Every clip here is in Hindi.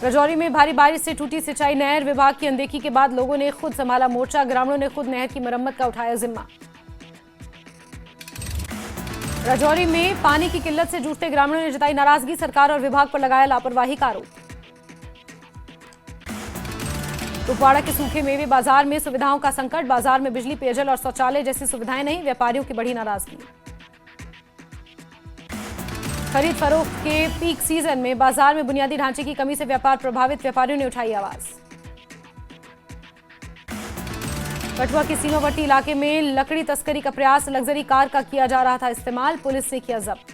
राजौरी में भारी बारिश से टूटी सिंचाई नहर। विभाग की अनदेखी के बाद लोगों ने खुद संभाला मोर्चा। ग्रामीणों ने खुद नहर की मरम्मत का उठाया जिम्मा। राजौरी में पानी की किल्लत से जूझते ग्रामीणों ने जताई नाराजगी। सरकार और विभाग पर लगाया लापरवाही का आरोप। कुपवाड़ा के सूखे मेवे बाजार में सुविधाओं का संकट। बाजार में बिजली, पेयजल और शौचालय जैसी सुविधाएं नहीं। व्यापारियों की बढ़ी नाराजगी। खरीद फरोख्त के पीक सीजन में बाजार में बुनियादी ढांचे की कमी से व्यापार प्रभावित। व्यापारियों ने उठाई आवाज। कठुआ के सीमावर्ती इलाके में लकड़ी तस्करी का प्रयास। लग्जरी कार का किया जा रहा था इस्तेमाल। पुलिस ने किया जब्त।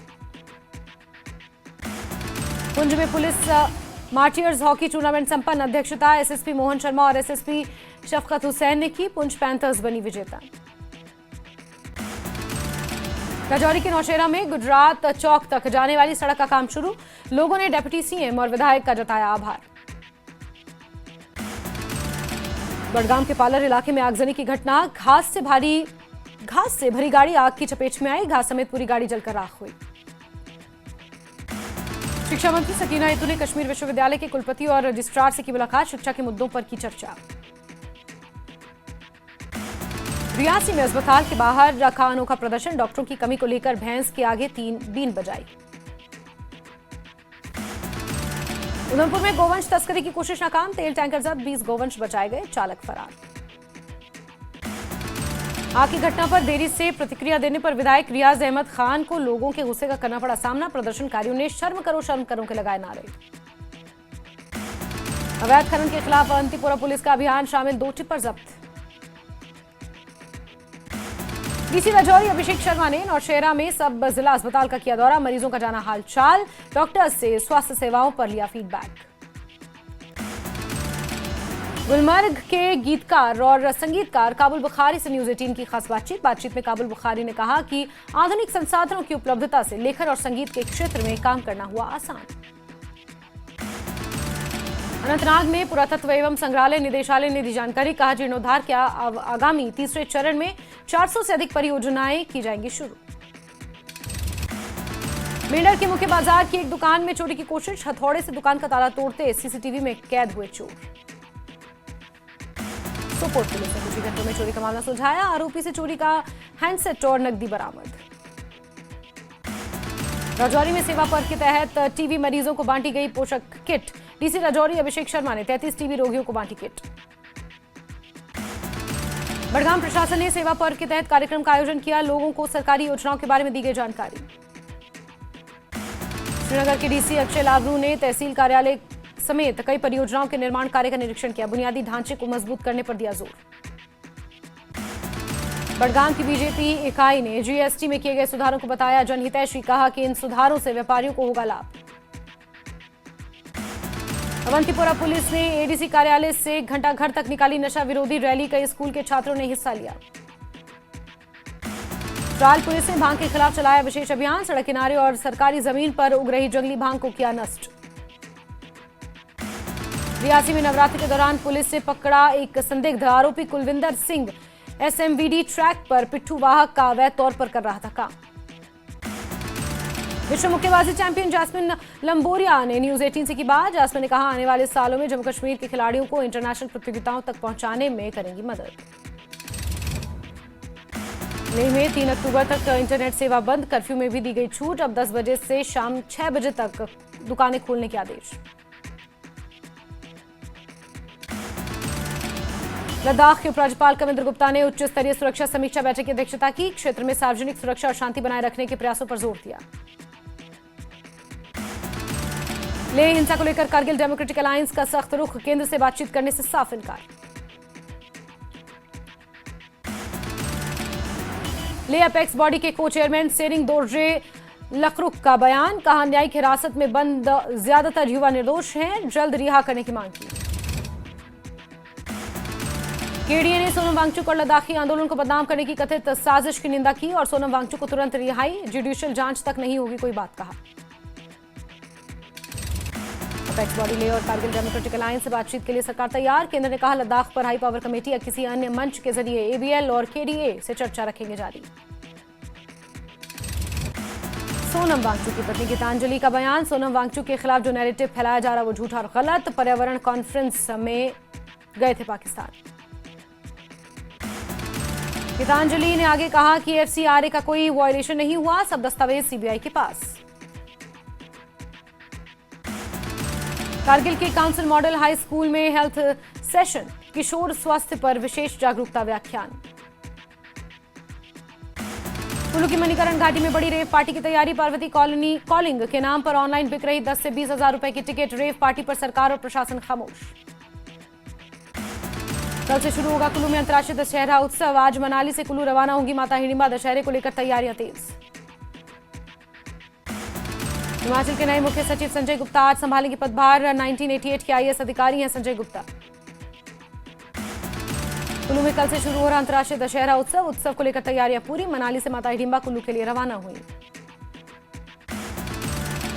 पुंछ में पुलिस मार्टियर्स हॉकी टूर्नामेंट संपन्न। अध्यक्षता एसएसपी मोहन शर्मा और एसएसपी शफकत हुसैन ने की। पुंछ पैंथर्स बनी विजेता। राजौरी के नौशेरा में गुजरात चौक तक जाने वाली सड़क का काम शुरू। लोगों ने डिप्टी सीएम और विधायक का जताया आभार। बड़गाम के पालर इलाके में आगजनी की घटना। घास से भरी गाड़ी आग की चपेट में आई। घास समेत पूरी गाड़ी जलकर राख हुई। शिक्षा मंत्री सकीना यतू ने कश्मीर विश्वविद्यालय के कुलपति और रजिस्ट्रार से की मुलाकात। शिक्षा के मुद्दों पर की चर्चा। रियासी में अस्पताल के बाहर रखा अनोखा प्रदर्शन। डॉक्टरों की कमी को लेकर भैंस के आगे बीन बजाई। उधमपुर में गोवंश तस्करी की कोशिश नाकाम। तेल टैंकर जब्त। 20 गोवंश बचाए गए। चालक फरार। आग की घटना पर देरी से प्रतिक्रिया देने पर विधायक रियाज अहमद खान को लोगों के गुस्से का करना पड़ा सामना। प्रदर्शनकारियों ने शर्म करो के लगाए नारे। अवैध खनन के खिलाफ अवंतीपुरा पुलिस का अभियान। शामिल 2 टिप्पर जब्त। डीसी राजौरी अभिषेक शर्मा ने नौशेरा में सब जिला अस्पताल का किया दौरा। मरीजों का जाना हालचाल। डॉक्टर्स से स्वास्थ्य सेवाओं पर लिया फीडबैक। गुलमर्ग के गीतकार और संगीतकार काबुल बुखारी से न्यूज 18 की खास बातचीत में काबुल बुखारी ने कहा कि आधुनिक संसाधनों की उपलब्धता से लेखन और संगीत के क्षेत्र में काम करना हुआ आसान। अनंतनाग में पुरातत्व एवं संग्रहालय निदेशालय ने दी जानकारी। कहा जीर्णोद्धार के आगामी तीसरे चरण में 400 से अधिक परियोजनाएं की जाएंगी शुरू। मेंढर के मुख्य बाजार की एक दुकान में चोरी की कोशिश। हथौड़े से दुकान का ताला तोड़ते सीसीटीवी में कैद हुए चोर। सोपोर पुलिस ने कुछ ही घंटों में चोरी का मामला सुलझाया। आरोपी से चोरी का हैंडसेट और नकदी बरामद। राजौरी में सेवा पर्व के तहत टीबी मरीजों को बांटी गई पोषक किट। डीसी राजौरी अभिषेक शर्मा ने 33 टीबी रोगियों को बांटी किट। बड़गाम प्रशासन ने सेवा पर्व के तहत कार्यक्रम का आयोजन किया। लोगों को सरकारी योजनाओं के बारे में दी गई जानकारी। श्रीनगर के डीसी अक्षय लावरू ने तहसील कार्यालय समेत कई परियोजनाओं के निर्माण कार्य का निरीक्षण किया। बुनियादी ढांचे को मजबूत करने पर दिया जोर। बड़गाम की बीजेपी इकाई ने जीएसटी में किए गए सुधारों को बताया जनहितैषी। कहा कि इन सुधारों से व्यापारियों को होगा लाभ। अवंतीपुरा पुलिस ने एडीसी कार्यालय से घंटाघर तक निकाली नशा विरोधी रैली। कई स्कूल के छात्रों ने हिस्सा लिया। ट्राल पुलिस ने भांग के खिलाफ चलाया विशेष अभियान। सड़क किनारे और सरकारी जमीन पर उग रही जंगली भांग को किया नष्ट। रियासी में नवरात्रि के दौरान पुलिस ने पकड़ा एक संदिग्ध आरोपी कुलविंदर सिंह। एसएमवीडी ट्रैक पर पिट्ठू वाहक का अवैध तौर पर कर रहा था काम। विश्व मुक्केबाजी चैंपियन जैस्मिन लंबोरिया ने न्यूज 18 से की बात। जैस्मिन ने कहा आने वाले सालों में जम्मू कश्मीर के खिलाड़ियों को इंटरनेशनल प्रतियोगिताओं तक पहुंचाने में करेंगी मदद। लेह में 3 अक्टूबर तक इंटरनेट सेवा बंद। कर्फ्यू में भी दी गई छूट। अब 10 बजे से शाम 6 बजे तक दुकानें खोलने के आदेश। लद्दाख के उपराज्यपाल कविंद्र गुप्ता ने उच्च स्तरीय सुरक्षा समीक्षा बैठक की अध्यक्षता की। क्षेत्र में सार्वजनिक सुरक्षा और शांति बनाए रखने के प्रयासों पर जोर दिया। लेह हिंसा को लेकर कारगिल डेमोक्रेटिक अलायंस का सख्त रुख। केंद्र से बातचीत करने से साफ इनकार। लेह अपेक्स बॉडी के को चेयरमैन सेरिंग दोर्जे लखरुख का बयान। कहा न्यायिक हिरासत में बंद ज्यादातर युवा निर्दोष हैं। जल्द रिहा करने की मांग की। केडीए ने सोनम वांगचुक और लद्दाखी आंदोलन को बदनाम करने की कथित साजिश की निंदा की और सोनम वांगचुक को तुरंत रिहाई, जुडिशियल जांच तक नहीं होगी कोई बात कहा। अपेक्स बॉडी लेह और कारगिल डेमोक्रेटिक अलायंस से बातचीत के लिए सरकार तैयार। केंद्र ने कहा लद्दाख पर हाई पावर कमेटी या किसी अन्य मंच के जरिए एबीएल और केडीए से चर्चा रखेंगे जारी। सोनम वांगचुक की पत्नी गीतांजलि का बयान। सोनम वांगचुक के खिलाफ जो नैरेटिव फैलाया जा रहा वो झूठा और गलत। पर्यावरण कॉन्फ्रेंस में गए थे पाकिस्तान। गीतांजलि ने आगे कहा कि एफसीआरए का कोई वायलेशन नहीं हुआ, सब दस्तावेज सीबीआई के पास। कारगिल के काउंसिल मॉडल हाई स्कूल में हेल्थ सेशन, किशोर स्वास्थ्य पर विशेष जागरूकता व्याख्यान। कुल्लू की मणिकरण घाटी में बड़ी रेव पार्टी की तैयारी। पार्वती कॉलोनी कॉलिंग के नाम पर ऑनलाइन बिक रही 10 से 20 हजार रुपए की टिकट। रेव पार्टी पर सरकार और प्रशासन खामोश। कल से शुरू होगा कुल्लू में अंतर्राष्ट्रीय दशहरा उत्सव। आज मनाली से कुल्लू रवाना होंगी माता हिडिंबा। दशहरे को लेकर तैयारियां तेज। हिमाचल के नए मुख्य सचिव संजय गुप्ता आज संभालेंगे पदभार। 1988 के आईएएस अधिकारी हैं संजय गुप्ता। कुल्लू में कल से शुरू हो रहा अंतर्राष्ट्रीय दशहरा उत्सव। उत्सव को लेकर तैयारियां पूरी। मनाली से माता हिडिंबा कुल्लू के लिए रवाना हुई।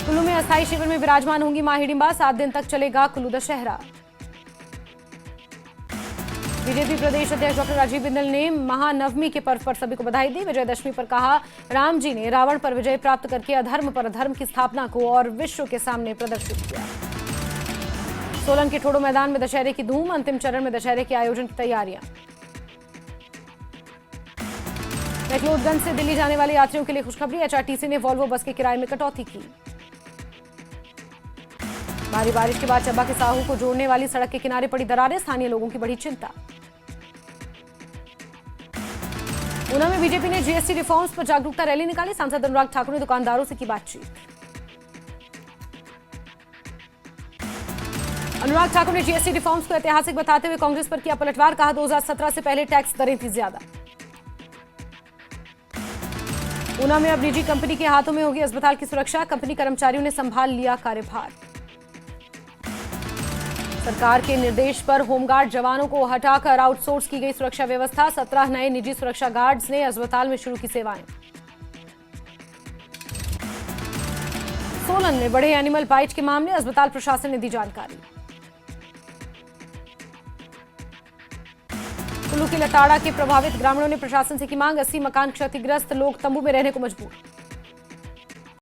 कुल्लू में अस्थायी शिविर में विराजमान होंगी मां हिडिंबा। 7 दिन तक चलेगा कुल्लू दशहरा। बीजेपी प्रदेश अध्यक्ष डॉक्टर राजीव बिंदल ने महानवमी के पर्व पर सभी को बधाई दी। विजयदशमी पर कहा, राम जी ने रावण पर विजय प्राप्त करके अधर्म पर अधर्म की स्थापना को और विश्व के सामने प्रदर्शित किया। सोलन के ठोडो मैदान में दशहरे की धूम। अंतिम चरण में दशहरे के आयोजन की तैयारियां। मैक्लोडगंज से दिल्ली जाने वाले यात्रियों के लिए खुशखबरी। एचआरटीसी ने वॉल्वो बस के किराए में कटौती की। भारी बारिश के बाद चंबा के साहू को जोड़ने वाली सड़क के किनारे पड़ी दरारें। स्थानीय लोगों की बड़ी चिंता। ऊना में बीजेपी ने जीएसटी रिफॉर्म्स पर जागरूकता रैली निकाली। सांसद अनुराग ठाकुर ने दुकानदारों से की बातचीत। अनुराग ठाकुर ने जीएसटी रिफॉर्म्स को ऐतिहासिक बताते हुए कांग्रेस पर किया पलटवार। कहा, 2017 से पहले टैक्स दरें थी ज्यादा। ऊना में अब निजी कंपनी के हाथों में होगी अस्पताल की सुरक्षा। कंपनी कर्मचारियों ने संभाल लिया कार्यभार। सरकार के निर्देश पर होमगार्ड जवानों को हटाकर आउटसोर्स की गई सुरक्षा व्यवस्था। 17 नए निजी सुरक्षा गार्ड्स ने अस्पताल में शुरू की सेवाएं। सोलन में बढ़े एनिमल बाइट के मामले। अस्पताल प्रशासन ने दी जानकारी। कुल्लू के लताड़ा के प्रभावित ग्रामीणों ने प्रशासन से की मांग। 80 मकान क्षतिग्रस्त, लोग तंबू में रहने को मजबूर।